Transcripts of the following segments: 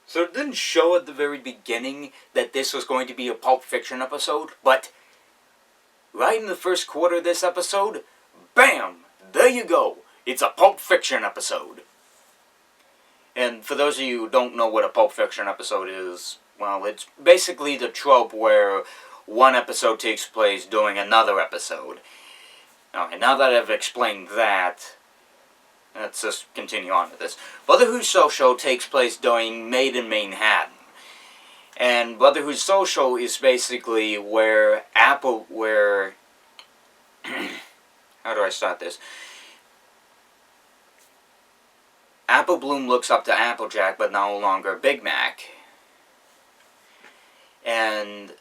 So it didn't show at the very beginning that this was going to be a Pulp Fiction episode, but right in the first quarter of this episode, bam! There you go! It's a Pulp Fiction episode. And for those of you who don't know what a Pulp Fiction episode is, well, it's basically the trope where one episode takes place during another episode. Okay, now that I've explained that, let's just continue on with this. Brotherhood Social takes place during Made in Manhattan. And Brotherhood Social is basically where how do I start this? Apple Bloom looks up to Applejack, but no longer Big Mac. And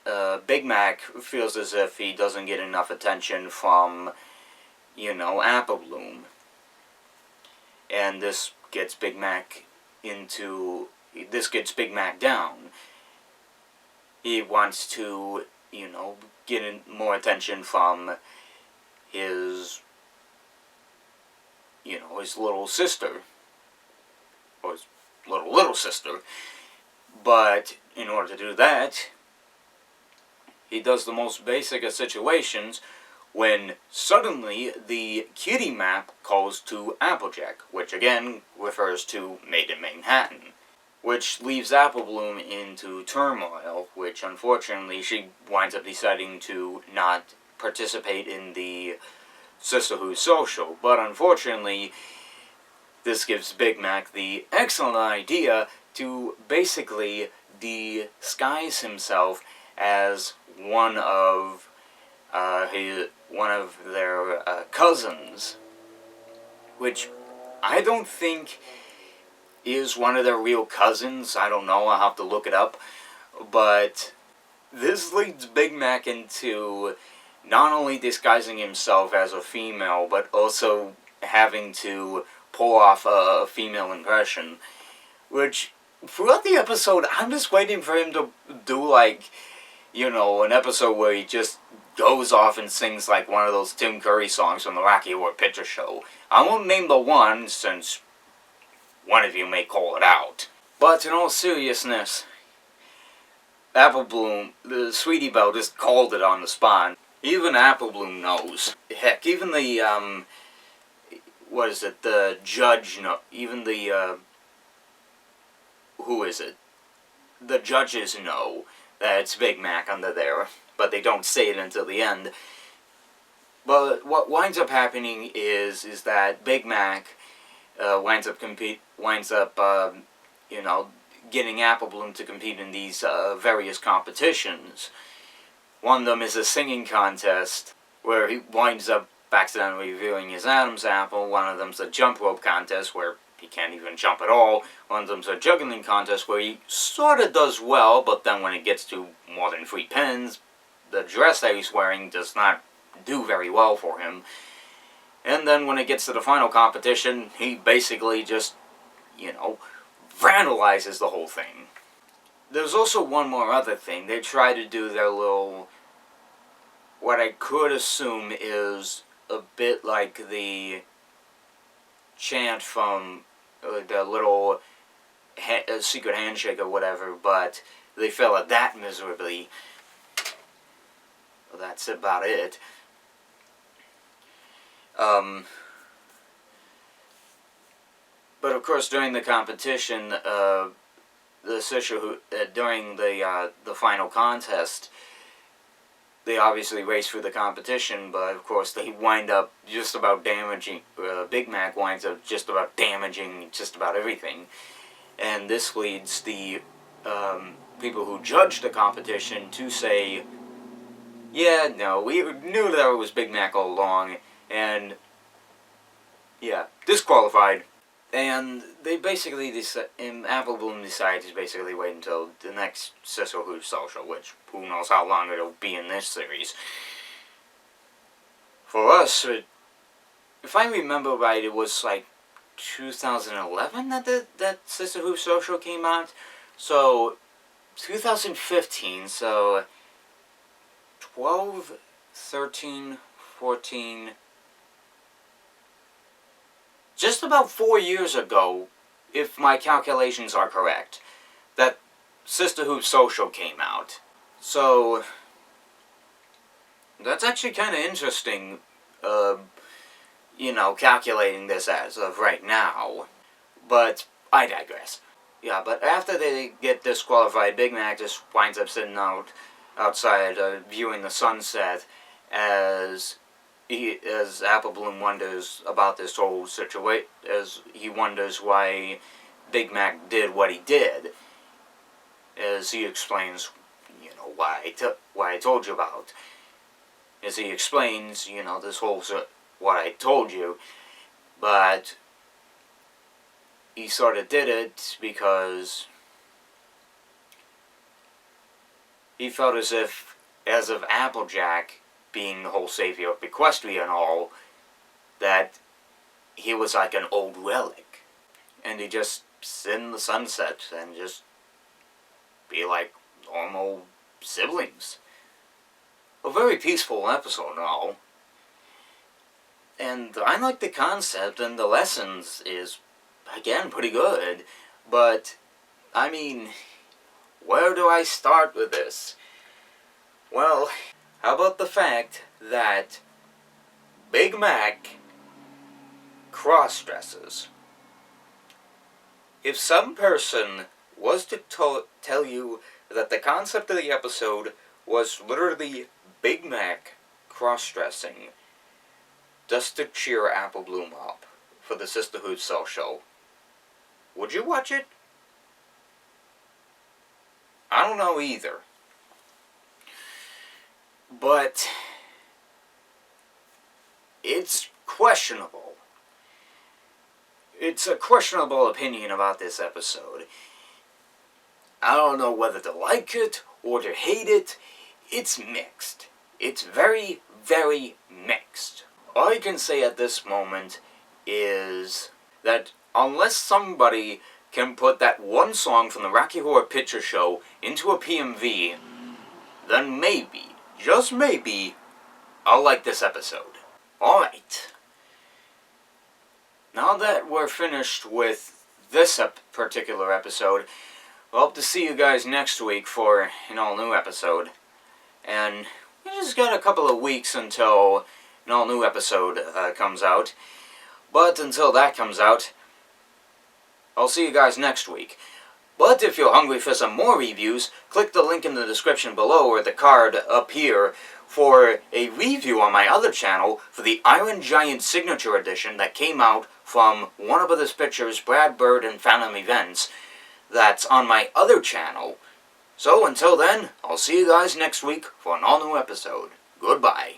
Big Mac feels as if he doesn't get enough attention from, Apple Bloom. And this gets Big Mac down. He wants to, get more attention from his little sister. Or his little sister. But in order to do that, he does the most basic of situations when suddenly the kitty map calls to Applejack, which again refers to Made in Manhattan, which leaves Apple Bloom into turmoil, which unfortunately she winds up deciding to not participate in the Sisterhood Social, but unfortunately this gives Big Mac the excellent idea to basically disguise himself as one of their cousins, which I don't think is one of their real cousins. I don't know, I'll have to look it up. But this leads Big Mac into not only disguising himself as a female, but also having to pull off a female impression, which throughout the episode I'm just waiting for him to do an episode where he just goes off and sings like one of those Tim Curry songs from the Rocky Horror Picture Show. I won't name the one since one of you may call it out. But in all seriousness, Apple Bloom, the Sweetie Belle just called it on the spot. Even Apple Bloom knows. Heck, even the the judge, even the, who is it? The judges know that it's Big Mac under there, but they don't say it until the end. But what winds up happening is that Big Mac winds up getting Apple Bloom to compete in these various competitions. One of them is a singing contest where he winds up accidentally revealing his Adam's apple. One of them's a jump rope contest where he can't even jump at all. One of them's a juggling contest where he sort of does well, but then when it gets to more than 3 pins, the dress that he's wearing does not do very well for him. And then when it gets to the final competition, he basically just, vandalizes the whole thing. There's also one more other thing. They try to do their little, what I could assume is a bit like the chant from the little secret handshake or whatever, but they fail at that miserably. Well, that's about it. But of course, during the competition, the sister during the final contest, they obviously race through the competition, but of course they wind up just about damaging, Big Mac winds up just about damaging just about everything. And this leads the people who judge the competition to say, yeah, no, we knew that it was Big Mac all along, and yeah, disqualified. And they basically Apple Bloom decides to basically wait until the next Sisterhood Social, which who knows how long it'll be in this series. For us, if I remember right, it was like 2011 that Sisterhood Social came out. So 2015, so 12, 13, 14... just about 4 years ago, if my calculations are correct. that Sisterhood Social came out. So, that's actually kind of interesting, calculating this as of right now. But I digress. Yeah, but after they get disqualified, Big Mac just winds up sitting outside, viewing the sunset, as Apple Bloom wonders about this whole situation, as he wonders why Big Mac did what he did, as he explains, why I told you about. As he explains, this whole what I told you, but he sort of did it because he felt as if Applejack being the whole savior of Equestria and all, that he was like an old relic. And he just sit in the sunset and just be like normal siblings. A very peaceful episode and all. And I like the concept, and the lessons is, again, pretty good. But, I mean, where do I start with this? Well, how about the fact that Big Mac cross-dresses? If some person was to tell you that the concept of the episode was literally Big Mac cross-dressing just to cheer Apple Bloom up for the Sisterhood Social, would you watch it? I don't know either. But it's questionable. It's a questionable opinion about this episode. I don't know whether to like it or to hate it. It's mixed. It's very, very mixed. All I can say at this moment is that unless somebody can put that one song from the Rocky Horror Picture Show into a PMV, then maybe, just maybe, I'll like this episode. Alright. Now that we're finished with this particular episode, I hope to see you guys next week for an all-new episode. And we just got a couple of weeks until an all-new episode comes out. But until that comes out, I'll see you guys next week. But if you're hungry for some more reviews, click the link in the description below or the card up here for a review on my other channel for the Iron Giant Signature Edition that came out from Warner Brothers Pictures, Brad Bird, and Phantom Events. That's on my other channel. So until then, I'll see you guys next week for an all-new episode. Goodbye.